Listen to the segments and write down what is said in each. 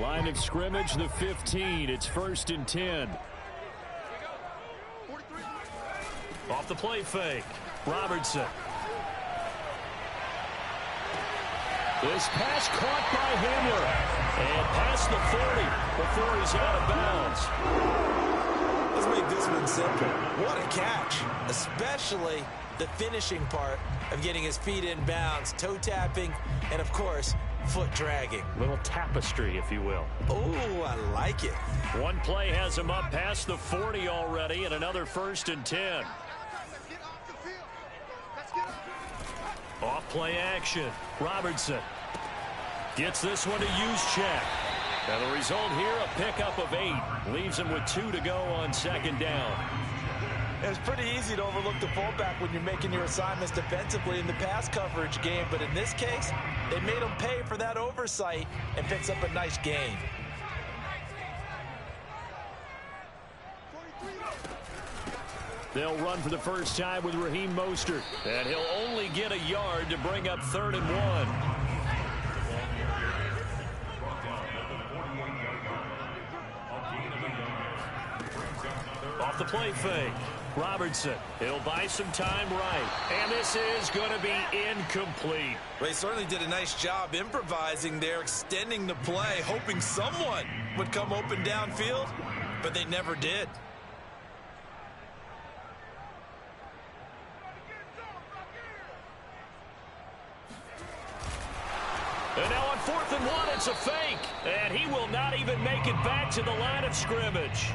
Line of scrimmage, the 15. It's 1st and 10. Off the play fake. Robertson. This pass caught by Hamler. And past the 40 before he's out of bounds. Let's make this one simple. What a catch. Especially the finishing part of getting his feet in bounds. Toe tapping and, of course, foot dragging. Little tapestry, if you will. Oh, I like it. One play has him up past the 40 already, and another 1st and 10. Off play action. Robertson gets this one to Juszczyk. And the result here, a pickup of 8. Leaves him with 2 to go on 2nd down. It's pretty easy to overlook the fullback when you're making your assignments defensively in the pass coverage game. But in this case, they made him pay for that oversight and picks up a nice gain. They'll run for the first time with Raheem Mostert. And he'll only get a yard to bring up 3rd and 1. Off the play fake. Robertson. He'll buy some time right. And this is going to be incomplete. Well, he certainly did a nice job improvising there, extending the play, hoping someone would come open downfield, but they never did. And now on 4th and 1, it's a fake. And he will not even make it back to the line of scrimmage.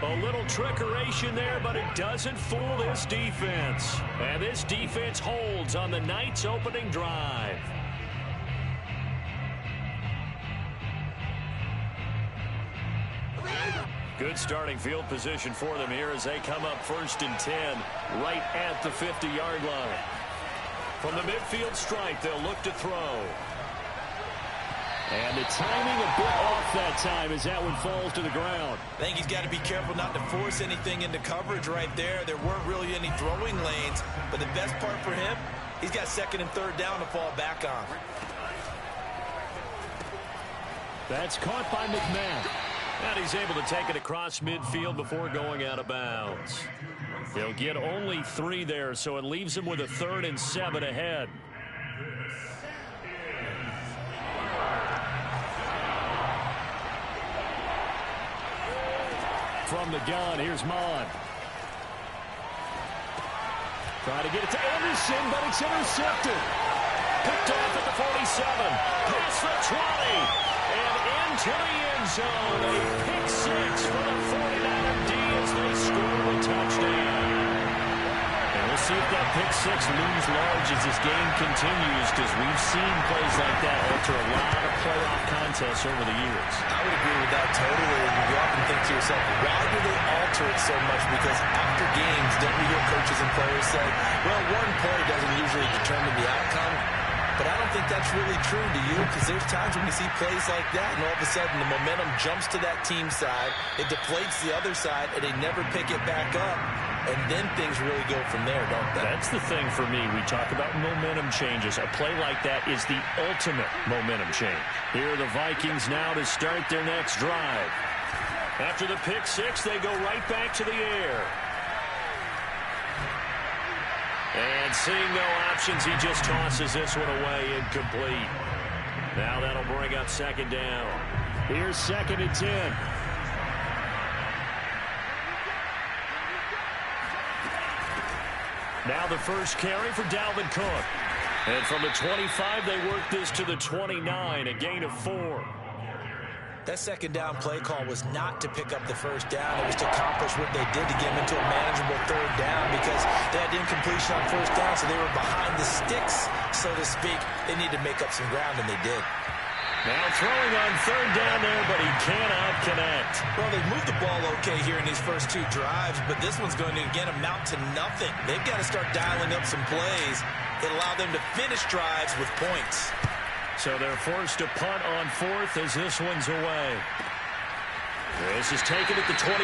A little trickeration there, but it doesn't fool this defense. And this defense holds on the night's opening drive. Good starting field position for them here as they come up 1st and 10, right at the 50-yard line. From the midfield stripe, they'll look to throw. And the timing a bit off that time as that one falls to the ground. I think he's got to be careful not to force anything into coverage right there. There weren't really any throwing lanes, but the best part for him, he's got 2nd and 3rd down to fall back on. That's caught by McMahon. And he's able to take it across midfield before going out of bounds. He'll get only 3 there, so it leaves him with a 3rd and 7 ahead. From the gun, here's Mon. Trying to get it to Anderson, but it's intercepted. Picked off at the 47. Past the 20. And into the end zone. A pick 6 for the 49er D as they score a touchdown. And we'll see if that pick 6 looms large as this game continues, because we've seen plays like that alter a lot of playoff contests over the years. I would agree with that totally. And you often think to yourself, why do they alter it so much? Because after games, don't we hear coaches and players say, well, one play doesn't usually determine the outcome. But I don't think that's really true, do you? Because there's times when we see plays like that, and all of a sudden the momentum jumps to that team side, it deflates the other side, and they never pick it back up. And then things really go from there, don't they? That's the thing for me. We talk about momentum changes. A play like that is the ultimate momentum change. Here are the Vikings now to start their next drive. After the pick 6, they go right back to the air. And seeing no options, he just tosses this one away, incomplete. Now that'll bring up 2nd down. Here's 2nd and 10. Now the first carry for Dalvin Cook. And from the 25, they work this to the 29, a gain of 4. That 2nd down play call was not to pick up the 1st down. It was to accomplish what they did to get them into a manageable 3rd down, because they had incompletion on 1st down, so they were behind the sticks, so to speak. They needed to make up some ground, and they did. Now throwing on 3rd down there, but he cannot connect. Well, they've moved the ball okay here in these first 2 drives, but this one's going to, again, amount to nothing. They've got to start dialing up some plays that allow them to finish drives with points. So they're forced to punt on 4th as this one's away. This is taken at the 23.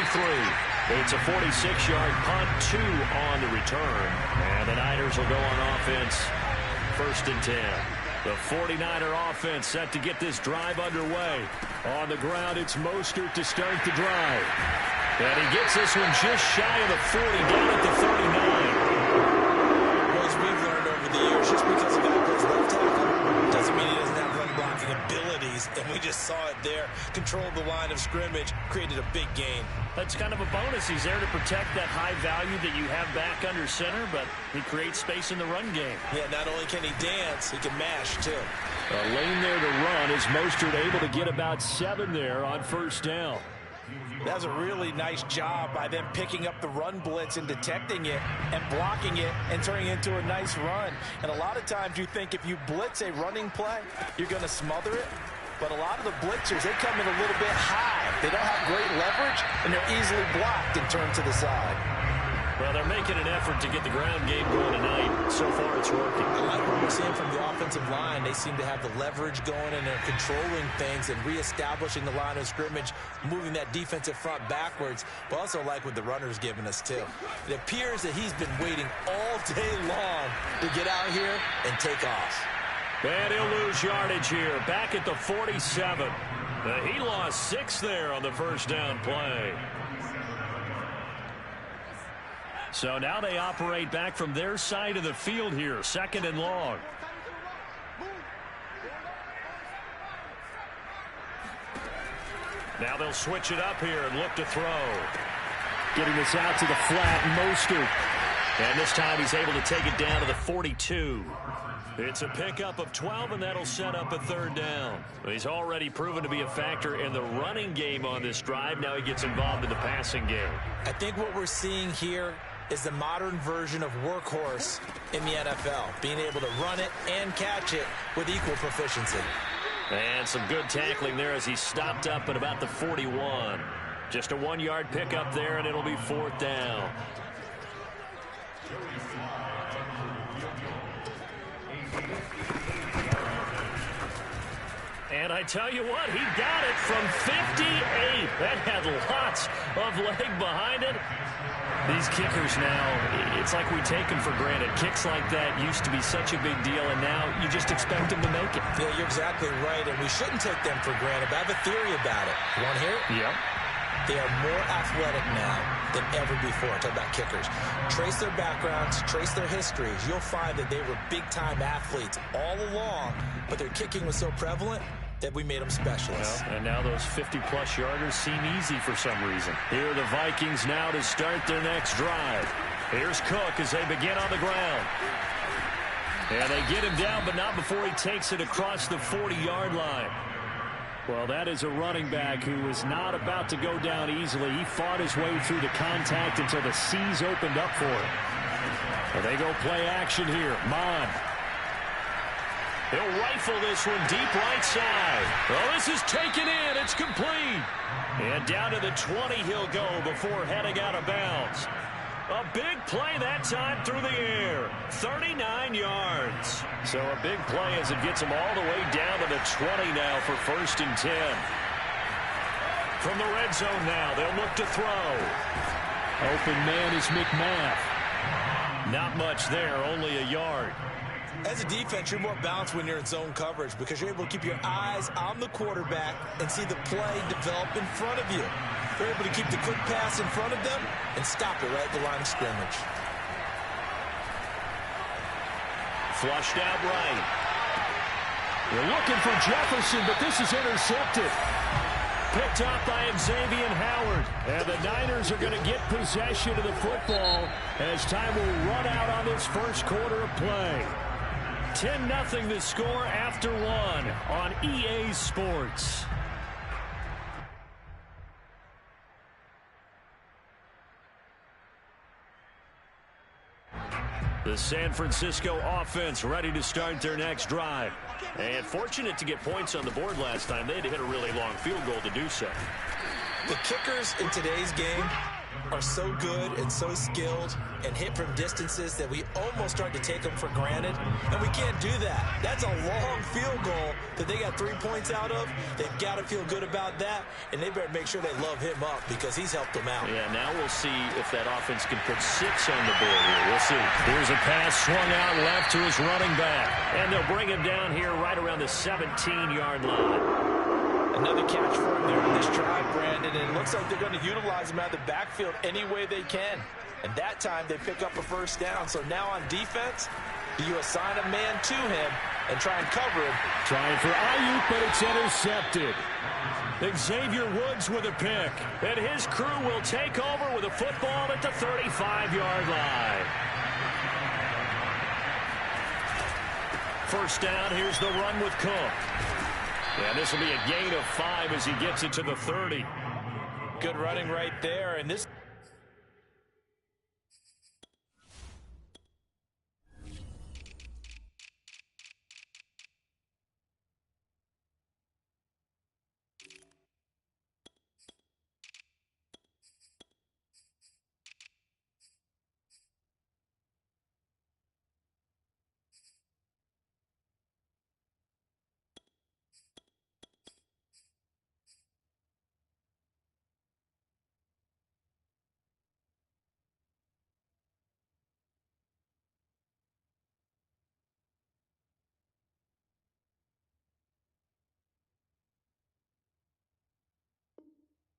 It's a 46-yard punt, 2 on the return. And the Niners will go on offense, 1st and 10. The 49er offense set to get this drive underway. On the ground, it's Mostert to start the drive. And he gets this one just shy of the 40, down at the 39. Well, as we've learned over the years, just because a guy plays left tackle doesn't mean he doesn't have run blocking abilities. And we just saw it there. Controlled the line of scrimmage, created a big gain. That's kind of a bonus. He's there to protect that high value that you have back under center, but he creates space in the run game. Yeah, not only can he dance, he can mash, too. A lane there to run is Mostert able to get about 7 there on first down. That was a really nice job by them picking up the run blitz and detecting it and blocking it and turning it into a nice run. And a lot of times you think if you blitz a running play, you're going to smother it. But a lot of the blitzers, they come in a little bit high. They don't have great leverage, and they're easily blocked and turned to the side. Well, they're making an effort to get the ground game going tonight. So far, it's working. I like what we're seeing from the offensive line. They seem to have the leverage going, and they're controlling things and reestablishing the line of scrimmage, moving that defensive front backwards. But also like what the runner's giving us, too. It appears that he's been waiting all day long to get out here and take off. And he'll lose yardage here, back at the 47. He lost 6 there on the first down play. So now they operate back from their side of the field here, 2nd and long. Now they'll switch it up here and look to throw. Getting this out to the flat, Mostert. And this time he's able to take it down to the 42. It's a pickup of 12, and that'll set up a 3rd down. He's already proven to be a factor in the running game on this drive. Now he gets involved in the passing game. I think what we're seeing here is the modern version of workhorse in the NFL, being able to run it and catch it with equal proficiency. And some good tackling there as he stopped up at about the 41. Just a 1-yard pickup there, and it'll be 4th down. And I tell you what, he got it from 58. That had lots of leg behind it. These kickers now, it's like we take them for granted. Kicks like that used to be such a big deal, and now you just expect them to make it. Yeah, you're exactly right, and we shouldn't take them for granted. But I have a theory about it. You want to hear it? Yep. They are more athletic now than ever before. Talk about kickers. Trace their backgrounds, trace their histories. You'll find that they were big-time athletes all along, but their kicking was so prevalent that we made them specialists. Well, and now those 50-plus yarders seem easy for some reason. Here are the Vikings now to start their next drive. Here's Cook as they begin on the ground. And they get him down, but not before he takes it across the 40-yard line. Well, that is a running back who is not about to go down easily. He fought his way through the contact until the seas opened up for him. And they go play action here. Mon. He'll rifle this one deep right side. Oh, this is taken in. It's complete. And down to the 20 he'll go before heading out of bounds. A big play that time through the air. 39 yards. So a big play as it gets him all the way down to the 20 now for 1st and 10. From the red zone now, they'll look to throw. Open man is McMath. Not much there, only a yard. As a defense, you're more balanced when you're in zone coverage because you're able to keep your eyes on the quarterback and see the play develop in front of you. They're able to keep the quick pass in front of them and stop it right at the line of scrimmage. Flushed out right. They're looking for Jefferson, but this is intercepted. Picked up by Xavier Howard. And the Niners are going to get possession of the football as time will run out on this first quarter of play. 10-0 the score after 1 on EA Sports. The San Francisco offense ready to start their next drive. And fortunate to get points on the board last time. They had to hit a really long field goal to do so. The kickers in today's game are so good and so skilled and hit from distances that we almost start to take them for granted, and we can't do that. That's a long field goal that they got 3 points out of. They've got to feel good about that, and they better make sure they love him up because he's helped them out. Yeah, now we'll see if that offense can put 6 on the board here. We'll see. Here's a pass swung out left to his running back, and they'll bring him down here right around the 17-yard line. Another catch for him there on this drive, Brandon, and it looks like they're going to utilize him out of the backfield any way they can. And that time they pick up a first down. So now on defense, you assign a man to him and try and cover him. Trying for Ayuk, but it's intercepted. Xavier Woods with a pick. And his crew will take over with a football at the 35-yard line. First down, here's the run with Cook. And this will be a gain of 5 as he gets it to the 30. Good running right there, and this...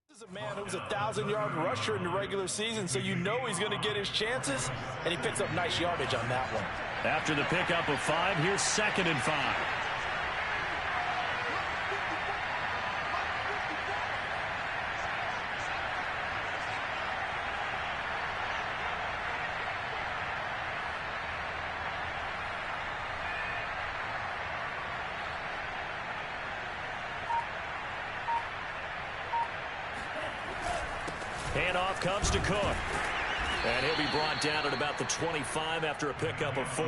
This is a man who's a 1,000-yard rusher in the regular season, so you know he's going to get his chances, and he picks up nice yardage on that one. After the pickup of 5, here's 2nd and 5. Handoff comes to Cook. And he'll be brought down at about the 25 after a pickup of 4.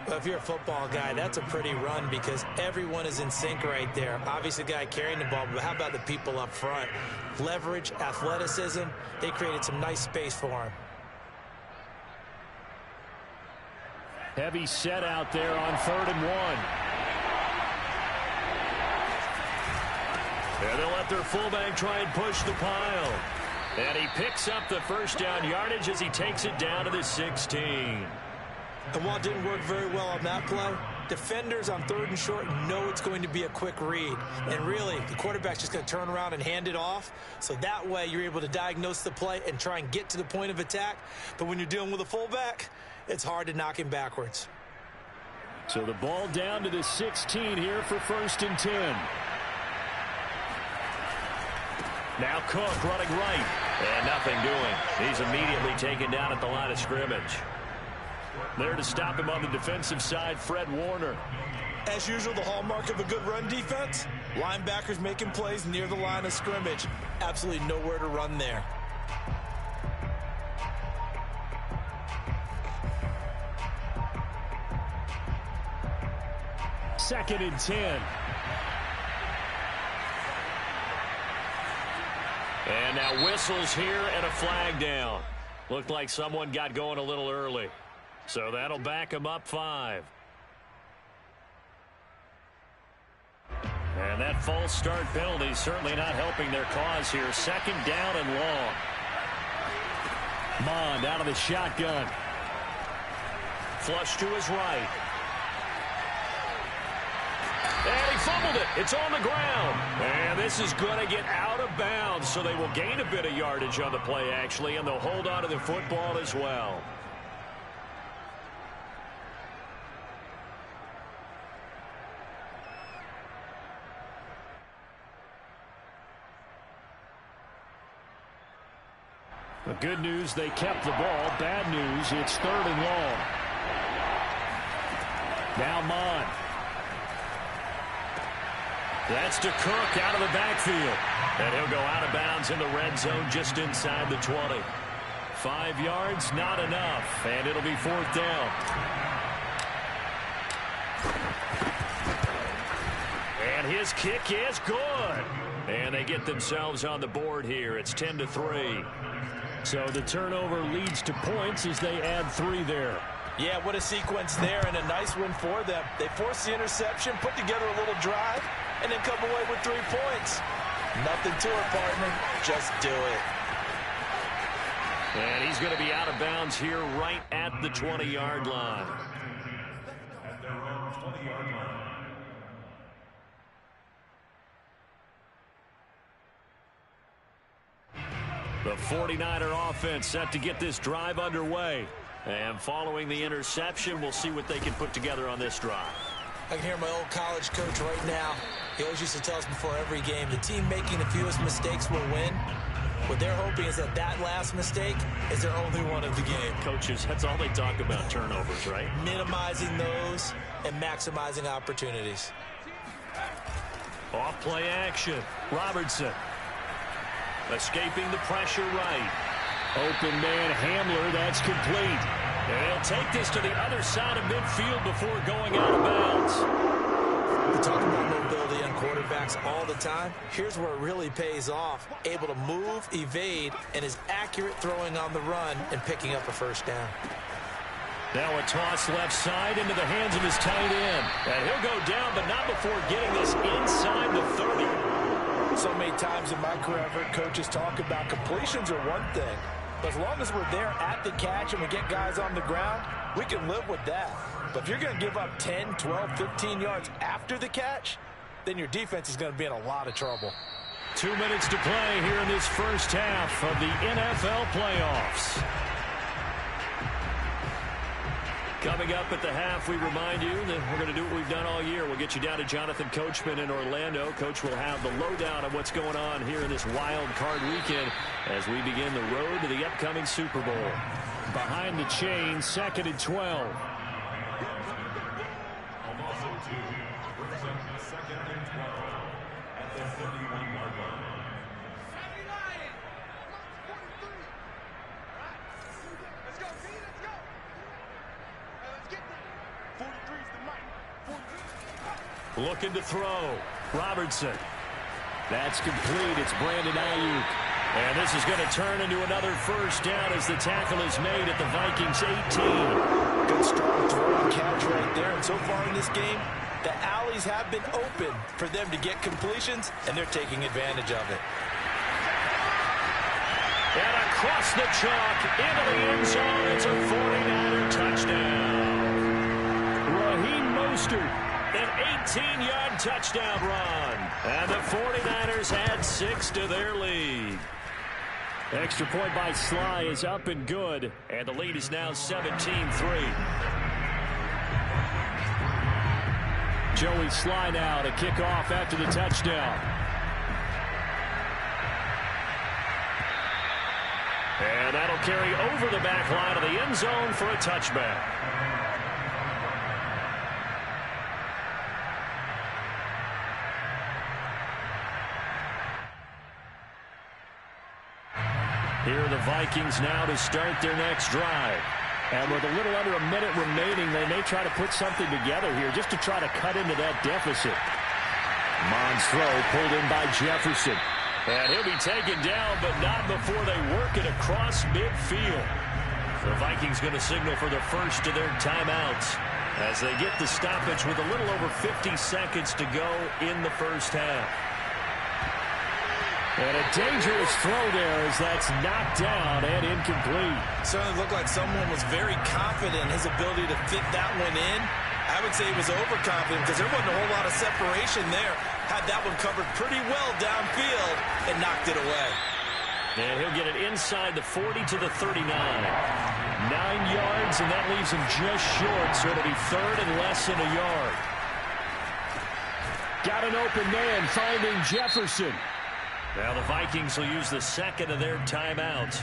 Well, if you're a football guy, that's a pretty run because everyone is in sync right there. Obviously, the guy carrying the ball, but how about the people up front? Leverage, athleticism, they created some nice space for him. Heavy set out there on 3rd and 1. And they'll let their fullback try and push the pile. And he picks up the first down yardage as he takes it down to the 16. And while it didn't work very well on that play, defenders on 3rd and short know it's going to be a quick read. And really, the quarterback's just going to turn around and hand it off. So that way, you're able to diagnose the play and try and get to the point of attack. But when you're dealing with a fullback, it's hard to knock him backwards. So the ball down to the 16 here for 1st and 10. Now Cook running right. And nothing doing. He's immediately taken down at the line of scrimmage. There to stop him on the defensive side, Fred Warner. As usual, the hallmark of a good run defense, linebackers making plays near the line of scrimmage. Absolutely nowhere to run there. Second and 10. And now whistles here and a flag down. Looked like someone got going a little early. So that'll back him up 5. And that false start penalty certainly not helping their cause here. 2nd down and long. Mond out of the shotgun. Flush to his right. And he fumbled it. It's on the ground. And this is going to get out of bounds, so they will gain a bit of yardage on the play, actually, and they'll hold on to the football as well. The good news, they kept the ball. Bad news, it's 3rd and long. Now Mond. That's to Cook out of the backfield. And he'll go out of bounds in the red zone just inside the 20. 5 yards, not enough. And it'll be 4th down. And his kick is good. And they get themselves on the board here. It's 10-3. So the turnover leads to points as they add 3 there. Yeah, what a sequence there, and a nice win for them. They forced the interception, put together a little drive, and then come away with 3 points. Nothing to it, partner. Just do it. And he's going to be out of bounds here right at the 20-yard line. The 49er offense set to get this drive underway. And following the interception, we'll see what they can put together on this drive. I can hear my old college coach right now. He always used to tell us before every game, the team making the fewest mistakes will win. What they're hoping is that last mistake is their only one of the game. Coaches, that's all they talk about, turnovers, right? Minimizing those and maximizing opportunities. Off play action. Robertson. Escaping the pressure right. Open man Hamler, that's complete. And he'll take this to the other side of midfield before going out of bounds. We talk about mobility on quarterbacks all the time. Here's where it really pays off. Able to move, evade, and is accurate throwing on the run and picking up a first down. Now a toss left side into the hands of his tight end. And he'll go down, but not before getting this inside the 30. So many times in my career, I've heard coaches talk about completions are one thing. But as long as we're there at the catch and we get guys on the ground, we can live with that. But if you're going to give up 10, 12, 15 yards after the catch, then your defense is going to be in a lot of trouble. 2 minutes to play here in this first half of the NFL playoffs. Coming up at the half, we remind you that we're going to do what we've done all year. We'll get you down to Jonathan Coachman in Orlando. Coach will have the lowdown of what's going on here in this wild card weekend as we begin the road to the upcoming Super Bowl. Behind the chain, 2nd and 12. Looking to throw. Robertson. That's complete. It's Brandon Ayuk. And this is going to turn into another first down as the tackle is made at the Vikings 18. Good strong throw and catch right there. And so far in this game, the alleys have been open for them to get completions, and they're taking advantage of it. And across the chalk into the end zone. It's a 49er touchdown. Raheem Mostert. An 18-yard touchdown run. And the 49ers add 6 to their lead. Extra point by Sly is up and good. And the lead is now 17-3. Joey Sly now to kick off after the touchdown. And that'll carry over the back line of the end zone for a touchback. Here are the Vikings now to start their next drive. And with a little under a minute remaining, they may try to put something together here just to try to cut into that deficit. Mond's throw pulled in by Jefferson. And he'll be taken down, but not before they work it across midfield. The Vikings going to signal for the first of their timeouts as they get the stoppage with a little over 50 seconds to go in the first half. And a dangerous throw there as that's knocked down and incomplete. Certainly looked like someone was very confident in his ability to fit that one in. I would say he was overconfident because there wasn't a whole lot of separation there. Had that one covered pretty well downfield and knocked it away. And he'll get it inside the 40 to the 39. 9 yards, and that leaves him just short, so it'll be third and less than a yard. Got an open man finding Jefferson. Now the Vikings will use the second of their timeouts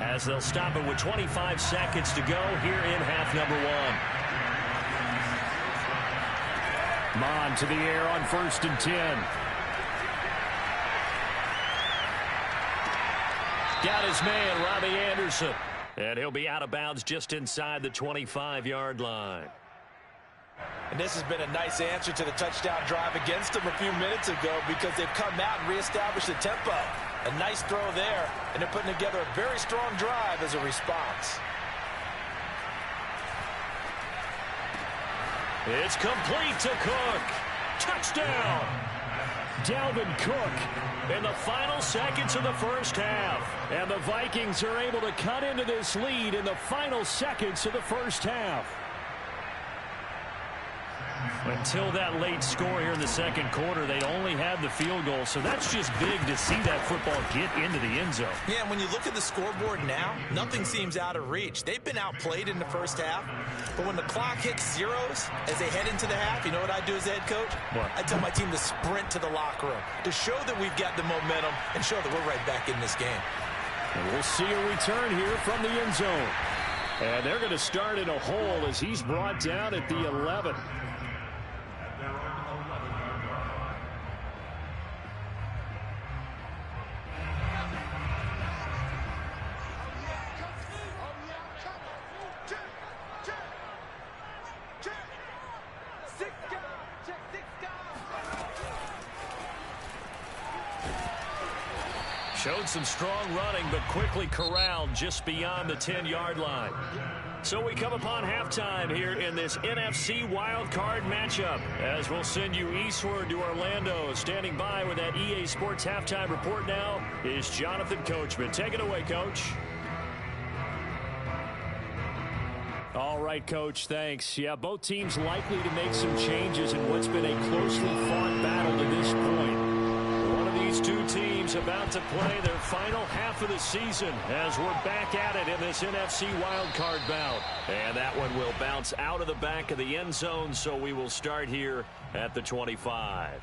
as they'll stop it with 25 seconds to go here in half number 1. Mond to the air on 1st and 10. Got his man, Robbie Anderson. And he'll be out of bounds just inside the 25-yard line. And this has been a nice answer to the touchdown drive against them a few minutes ago because they've come out and reestablished the tempo. A nice throw there, and they're putting together a very strong drive as a response. It's complete to Cook. Touchdown! Dalvin Cook in the final seconds of the first half. And the Vikings are able to cut into this lead in the final seconds of the first half. Until that late score here in the second quarter, they'd only had the field goal. So that's just big to see that football get into the end zone. Yeah, and when you look at the scoreboard now, nothing seems out of reach. They've been outplayed in the first half. But when the clock hits zeros as they head into the half, you know what I do as head coach? What? I tell my team to sprint to the locker room to show that we've got the momentum and show that we're right back in this game. And we'll see a return here from the end zone. And they're going to start in a hole as he's brought down at the 11. Showed some strong running, but quickly corralled just beyond the 10-yard line. So we come upon halftime here in this NFC wildcard matchup, as we'll send you eastward to Orlando. Standing by with that EA Sports halftime report now is Jonathan Coachman. Take it away, Coach. All right, Coach, thanks. Yeah, both teams likely to make some changes in what's been a closely fought battle to this point. These two teams about to play their final half of the season as we're back at it in this NFC wildcard bout. And that one will bounce out of the back of the end zone, so we will start here at the 25.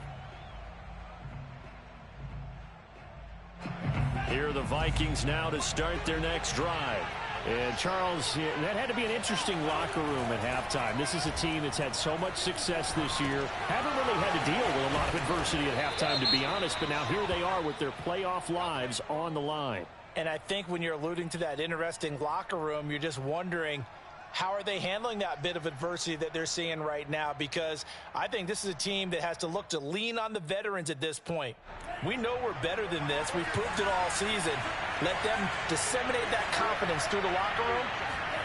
Here are the Vikings now to start their next drive. And, Charles, that had to be an interesting locker room at halftime. This is a team that's had so much success this year. Haven't really had to deal with a lot of adversity at halftime, to be honest. But now here they are with their playoff lives on the line. And I think when you're alluding to that interesting locker room, you're just wondering, how are they handling that bit of adversity that they're seeing right now? Because I think this is a team that has to look to lean on the veterans at this point. We know we're better than this. We've proved it all season. Let them disseminate that confidence through the locker room.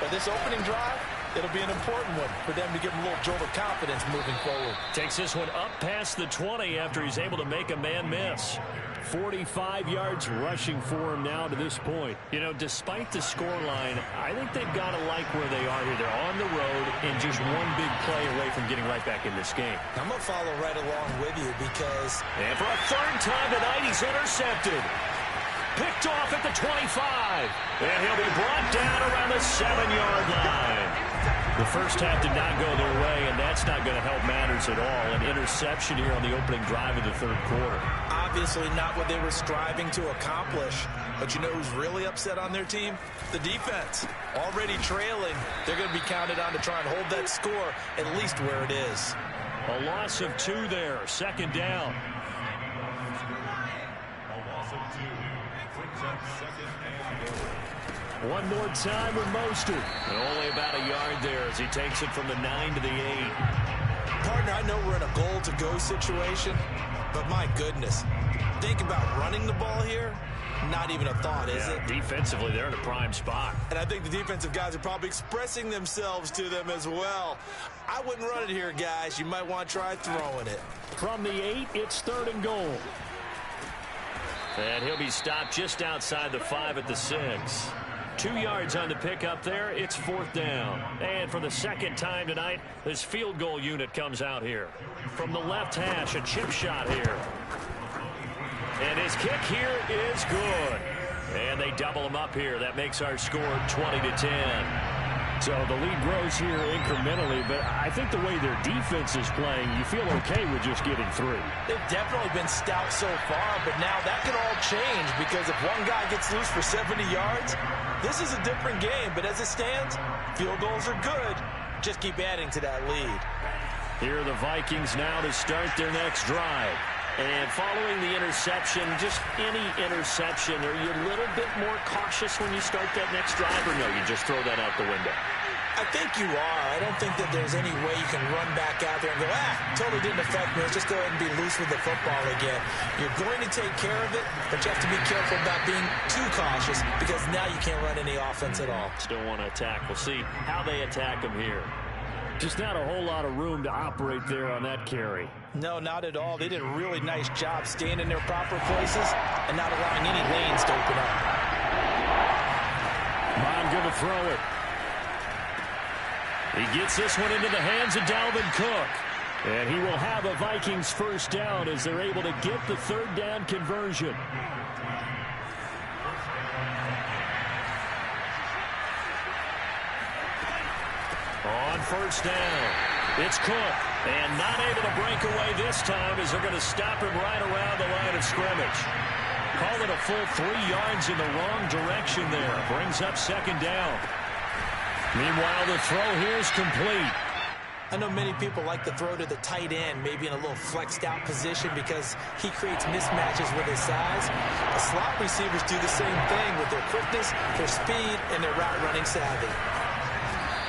But this opening drive, it'll be an important one for them to give them a little jolt of confidence moving forward. Takes this one up past the 20 after he's able to make a man miss. 45 yards rushing for him now to this point. You know, despite the scoreline, I think they've got to like where they are here. They're on the road and just one big play away from getting right back in this game. I'm going to follow right along with you because... And for a third time tonight, he's intercepted. Picked off at the 25. And he'll be brought down around the 7-yard line. The first half did not go their way, and that's not going to help matters at all. An interception here on the opening drive of the third quarter. Obviously not what they were striving to accomplish. But you know who's really upset on their team? The defense. Already trailing. They're going to be counted on to try and hold that score at least where it is. A loss of 2 there. Second down. One more time with Mostert. And only about a yard there as he takes it from the 9 to the 8. Partner, I know we're in a goal-to-go situation, but my goodness, think about running the ball here. Not even a thought, is it? Defensively, they're in a prime spot. And I think the defensive guys are probably expressing themselves to them as well. I wouldn't run it here, guys. You might want to try throwing it. From the 8, it's 3rd and goal. And he'll be stopped just outside the 5 at the 6. 2 yards on the pickup there. It's 4th down. And for the second time tonight, this field goal unit comes out here. From the left hash, a chip shot here. And his kick here is good. And they double him up here. That makes our score 20-10. So the lead grows here incrementally, but I think the way their defense is playing, you feel okay with just getting 3. They've definitely been stout so far, but now that could all change because if one guy gets loose for 70 yards, this is a different game. But as it stands, field goals are good. Just keep adding to that lead. Here are the Vikings now to start their next drive. And following the interception, just any interception, are you a little bit more cautious when you start that next drive, or no, you just throw that out the window? I think you are. I don't think that there's any way you can run back out there and go, totally didn't affect me. Let's just go ahead and be loose with the football again. You're going to take care of it, but you have to be careful about being too cautious because now you can't run any offense at all. Still want to attack. We'll see how they attack him here. Just not a whole lot of room to operate there on that carry. No, not at all. They did a really nice job staying in their proper places and not allowing any lanes to open up. Mon going to throw it. He gets this one into the hands of Dalvin Cook. And he will have a Vikings first down as they're able to get the third down conversion. On first down, it's Cook. And not able to break away this time as they're going to stop him right around the line of scrimmage. Call it a full 3 yards in the wrong direction there. Brings up second down. Meanwhile, the throw here is complete. I know many people like to throw to the tight end, maybe in a little flexed out position because he creates mismatches with his size. The slot receivers do the same thing with their quickness, their speed, and their route running savvy.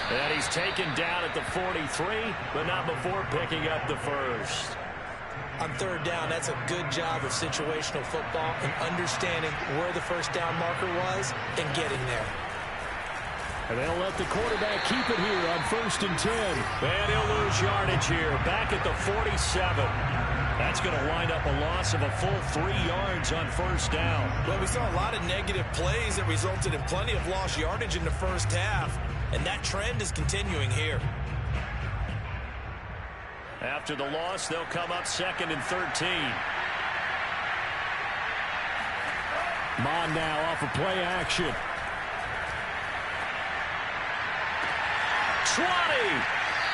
And he's taken down at the 43, but not before picking up the first. On third down, that's a good job of situational football and understanding where the first down marker was and getting there. And they'll let the quarterback keep it here on 1st and 10. And he'll lose yardage here, back at the 47. That's going to wind up a loss of a full 3 yards on first down. Well, we saw a lot of negative plays that resulted in plenty of lost yardage in the first half. And that trend is continuing here. After the loss, they'll come up 2nd and 13. Mon now off of play action. 20!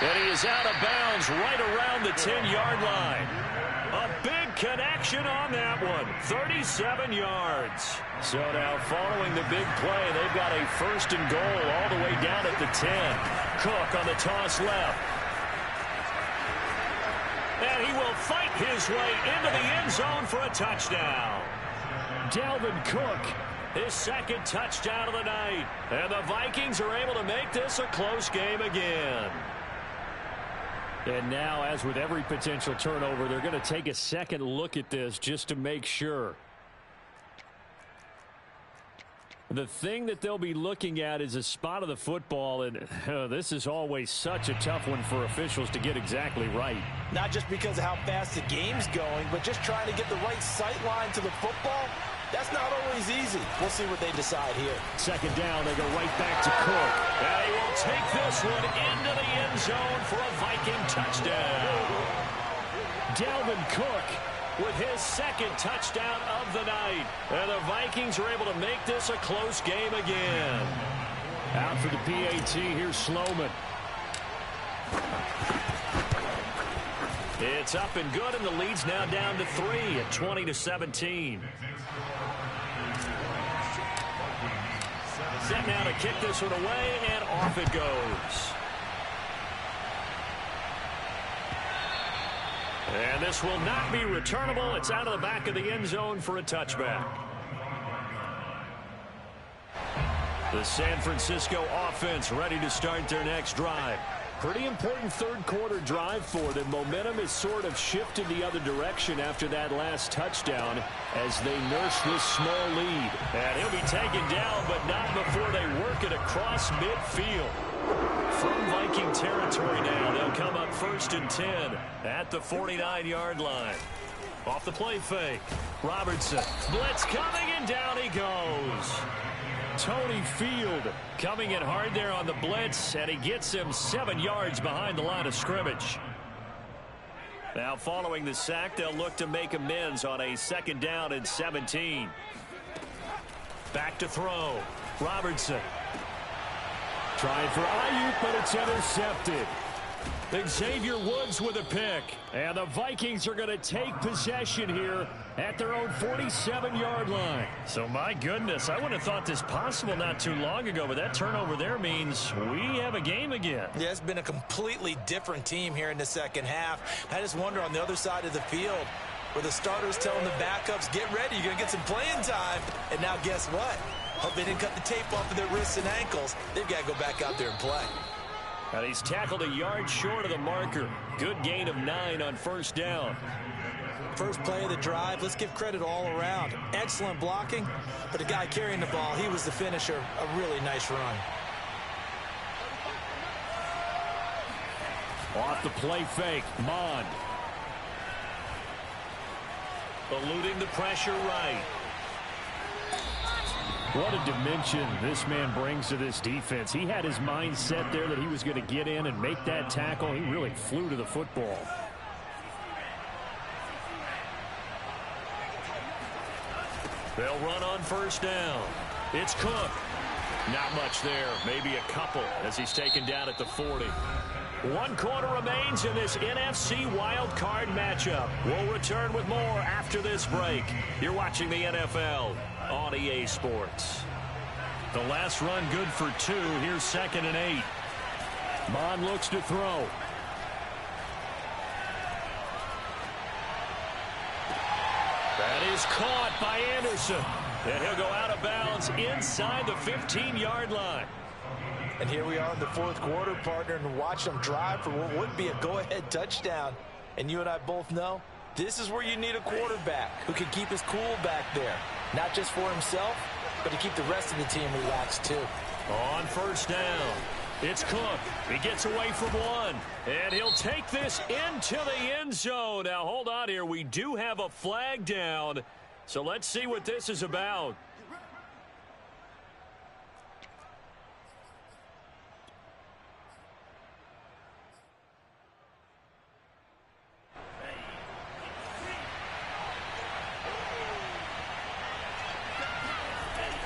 And he is out of bounds right around the 10-yard line. A big connection on that one. 37 yards. So now following the big play, they've got a 1st and goal all the way down at the 10. Cook on the toss left. And he will fight his way into the end zone for a touchdown. Dalvin Cook, his 2nd touchdown of the night. And the Vikings are able to make this a close game again. And now, as with every potential turnover, they're going to take a second look at this just to make sure. The thing that they'll be looking at is a spot of the football, and this is always such a tough one for officials to get exactly right. Not just because of how fast the game's going, but just trying to get the right sight line to the football. That's not always easy. We'll see what they decide here. 2nd down, they go right back to Cook. And he will take this one into the end zone for a Viking touchdown. Dalvin Cook with his 2nd touchdown of the night. And the Vikings are able to make this a close game again. Out for the PAT, here's Sloman. It's up and good, and the lead's now down to 3 at 20-17. Set now to kick this one away, and off it goes. And this will not be returnable. It's out of the back of the end zone for a touchback. The San Francisco offense ready to start their next drive. Pretty important 3rd quarter drive for them. Momentum has sort of shifted the other direction after that last touchdown as they nurse this small lead. And he'll be taken down, but not before they work it across midfield. From Viking territory now, they'll come up 1st and 10 at the 49-yard line. Off the play fake. Robertson. Blitz coming, and down he goes. Tony Field coming in hard there on the blitz, and he gets him 7 yards behind the line of scrimmage. Now following the sack, they'll look to make amends on a 2nd down and 17. Back to throw. Robertson. Trying for Ayuk, but it's intercepted. Xavier Woods with a pick. And the Vikings are going to take possession here at their own 47-yard line. So, my goodness, I wouldn't have thought this possible not too long ago, but that turnover there means we have a game again. Yeah, it's been a completely different team here in the second half. I just wonder on the other side of the field where the starters telling the backups, get ready, you're going to get some playing time. And now guess what? Hope they didn't cut the tape off of their wrists and ankles. They've got to go back out there and play. And he's tackled a yard short of the marker. Good gain of 9 on first down. First play of the drive, let's give credit all around. Excellent blocking, but the guy carrying the ball, he was the finisher. A really nice run. Off the play fake, Mond. Eluding the pressure right. What a dimension this man brings to this defense. He had his mind set there that he was going to get in and make that tackle. He really flew to the football. They'll run on first down. It's Cook. Not much there. Maybe a couple as he's taken down at the 40. 1 quarter remains in this NFC Wild Card matchup. We'll return with more after this break. You're watching the NFL on EA Sports. The last run good for 2. Here's 2nd and 8. Mond looks to throw. That is caught by Anderson. And he'll go out of bounds inside the 15-yard line. And here we are in the 4th quarter, partner, and watch them drive for what would be a go-ahead touchdown. And you and I both know this is where you need a quarterback who can keep his cool back there. Not just for himself, but to keep the rest of the team relaxed too. On first down, it's Cook. He gets away from 1, and he'll take this into the end zone. Now, hold on here. We do have a flag down, so let's see what this is about.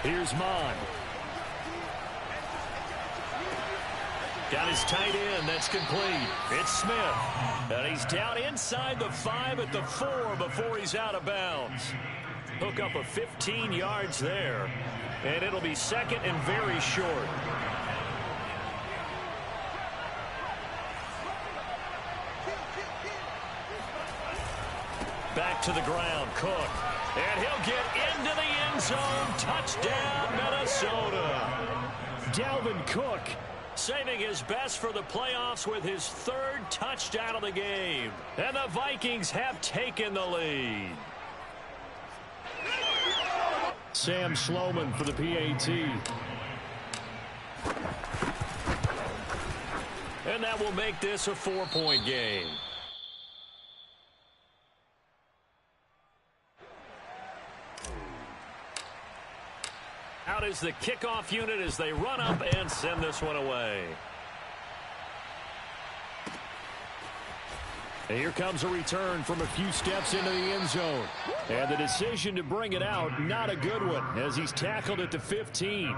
Here's Mond. Got his tight end. That's complete. It's Smith. And he's down inside the 5 at the 4 before he's out of bounds. Hook up of 15 yards there. And it'll be 2nd and very short. Back to the ground, Cook. And he'll get into the end zone. Touchdown, Minnesota. Dalvin Cook saving his best for the playoffs with his 3rd touchdown of the game. And the Vikings have taken the lead. Sam Sloman for the PAT. And that will make this a 4-point game. Out is the kickoff unit as they run up and send this one away. And here comes a return from a few steps into the end zone. And the decision to bring it out, not a good one, as he's tackled at the 15.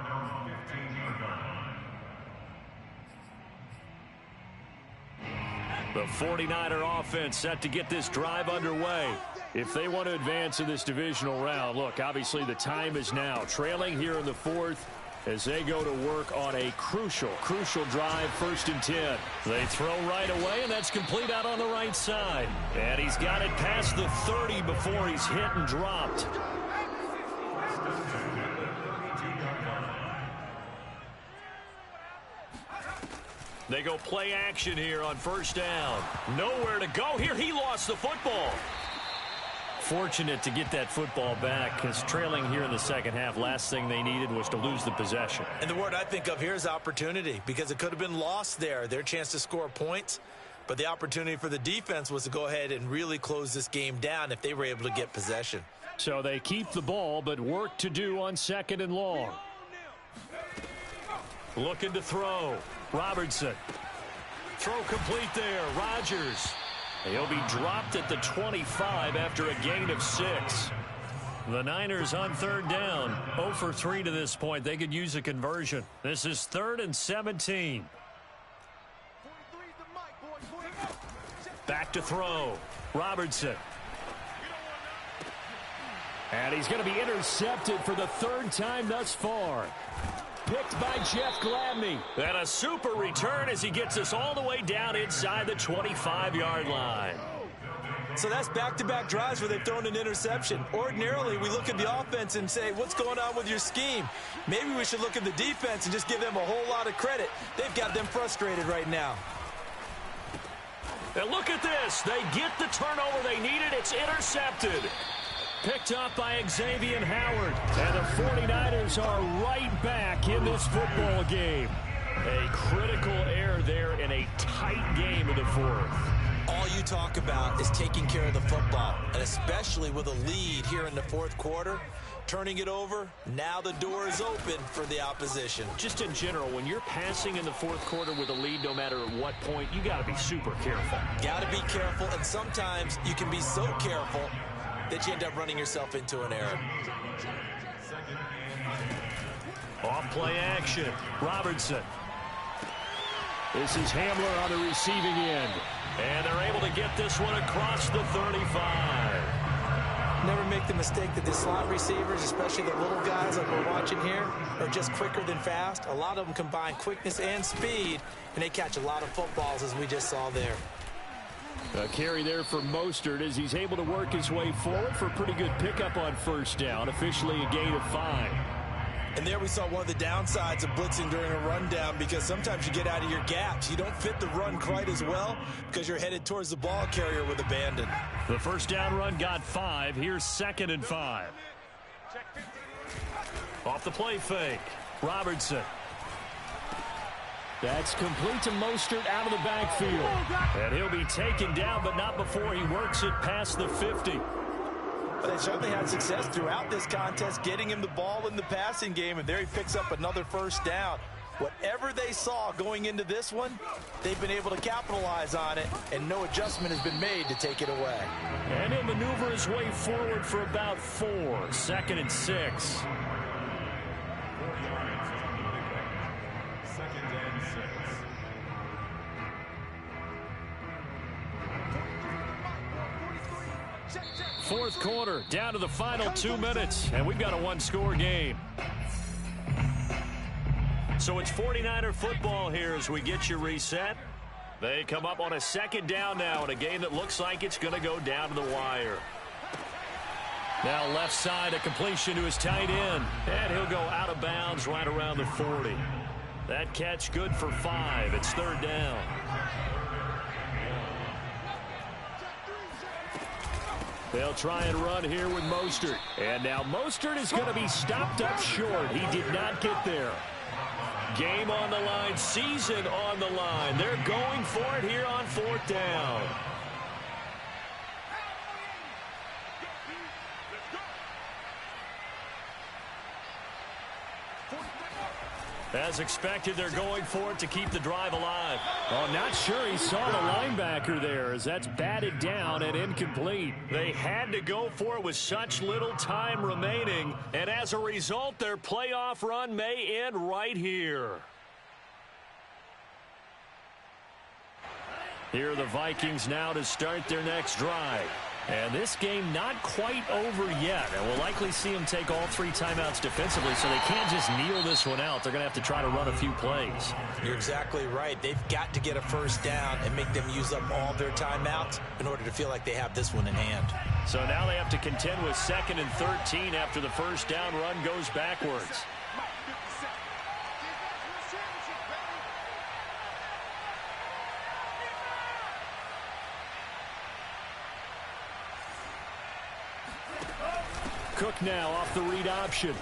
The 49er offense set to get this drive underway. If they want to advance in this divisional round, look, obviously the time is now. Trailing here in the 4th as they go to work on a crucial drive, 1st and 10. They throw right away, and that's complete out on the right side. And he's got it past the 30 before he's hit and dropped. They go play action here on first down. Nowhere to go here. He lost the football. Fortunate to get that football back because trailing here in the 2nd half, last thing they needed was to lose the possession. And the word I think of here is opportunity, because it could have been lost there. Their chance to score points, but the opportunity for the defense was to go ahead and really close this game down if they were able to get possession. So they keep the ball, but work to do on 2nd and long. Looking to throw. Robertson. Throw complete there. Rodgers. He'll be dropped at the 25 after a gain of 6. The Niners on 3rd down. 0 for 3 to this point. They could use a conversion. This is 3rd and 17. Back to throw. Robertson. And he's going to be intercepted for the 3rd time thus far. Picked by Jeff Gladney. And a super return as he gets us all the way down inside the 25-yard line. So that's back-to-back drives where they've thrown an interception. Ordinarily, we look at the offense and say, what's going on with your scheme? Maybe we should look at the defense and just give them a whole lot of credit. They've got them frustrated right now. And look at this. They get the turnover they needed. It's intercepted. Picked up by Xavier Howard. And the 49ers are right back in this football game. A critical error there in a tight game in the fourth. All you talk about is taking care of the football, and especially with a lead here in the fourth quarter, turning it over, now the door is open for the opposition. Just in general, when you're passing in the fourth quarter with a lead, no matter at what point, you got to be super careful. Got to be careful, and sometimes you can be so careful that you end up running yourself into an error. Off play action. Robertson. This is Hamler on the receiving end. And they're able to get this one across the 35. Never make the mistake that the slot receivers, especially the little guys like we're watching here, are just quicker than fast. A lot of them combine quickness and speed, and they catch a lot of footballs, as we just saw there. A carry there for Mostert as he's able to work his way forward for a pretty good pickup on first down. Officially a gain of 5. And there we saw one of the downsides of blitzing during a rundown, because sometimes you get out of your gaps. You don't fit the run quite as well because you're headed towards the ball carrier with abandon. The first down run got 5. Here's 2nd and 5. Off the play fake. Robertson. That's complete to Mostert out of the backfield. And he'll be taken down, but not before he works it past the 50. They certainly had success throughout this contest, getting him the ball in the passing game, and there he picks up another first down. Whatever they saw going into this one, they've been able to capitalize on it, and no adjustment has been made to take it away. And he'll maneuver his way forward for about 4. 2nd and 6. Fourth quarter, down to the final 2 minutes, and we've got a one-score game. So it's 49er football here as we get you reset. They come up on a 2nd down now in a game that looks like it's going to go down to the wire. Now left side, a completion to his tight end, and he'll go out of bounds right around the 40. That catch good for 5. It's 3rd down. They'll try and run here with Mostert. And now Mostert is going to be stopped up short. He did not get there. Game on the line, season on the line. They're going for it here on 4th down. As expected, they're going for it to keep the drive alive. Oh, not sure he saw the linebacker there as that's batted down and incomplete. They had to go for it with such little time remaining, and as a result, their playoff run may end right here. Here are the Vikings now to start their next drive. And this game not quite over yet. And we'll likely see them take all 3 timeouts defensively, so they can't just kneel this one out. They're going to have to try to run a few plays. You're exactly right. They've got to get a first down and make them use up all their timeouts in order to feel like they have this one in hand. So now they have to contend with 2nd and 13 after the first down run goes backwards. Cook now off the read option.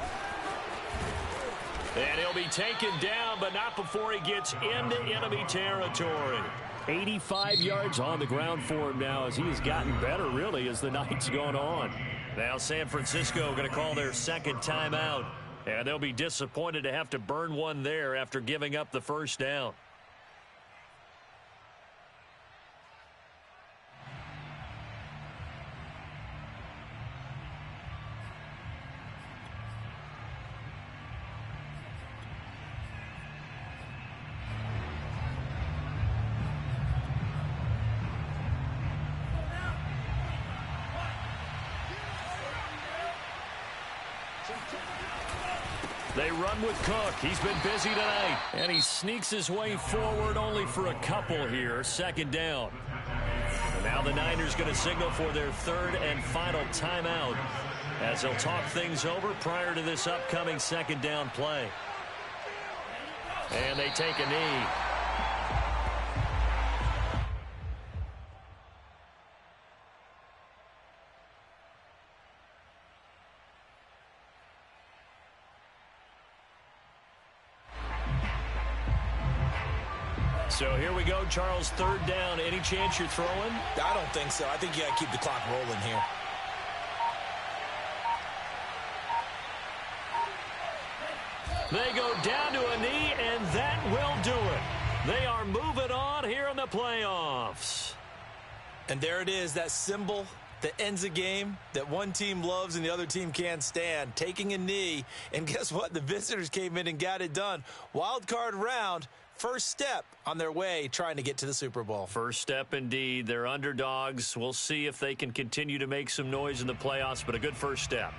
And he'll be taken down, but not before he gets into enemy territory. 85 yards on the ground for him now as he has gotten better, really, as the night's gone on. Now San Francisco going to call their 2nd timeout. And they'll be disappointed to have to burn one there after giving up the first down. They run with Cook. He's been busy tonight. And he sneaks his way forward only for a couple here. 2nd down. And now Now the Niners going to signal for their third and final timeout as they'll talk things over prior to this upcoming second down play. And they take a knee. So here we go, Charles, third down. Any chance you're throwing? I don't think so. I think you got to keep the clock rolling here. They go down to a knee, and that will do it. They are moving on here in the playoffs. And there it is, that symbol that ends a game that one team loves and the other team can't stand, taking a knee. And guess what? The visitors came in and got it done. Wild card round. First step on their way trying to get to the Super Bowl. First step indeed. They're underdogs. We'll see if they can continue to make some noise in the playoffs, but a good first step.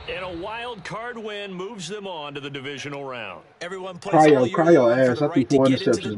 And a wild card win moves them on to the divisional round. Everyone plays all year long for the right to get into the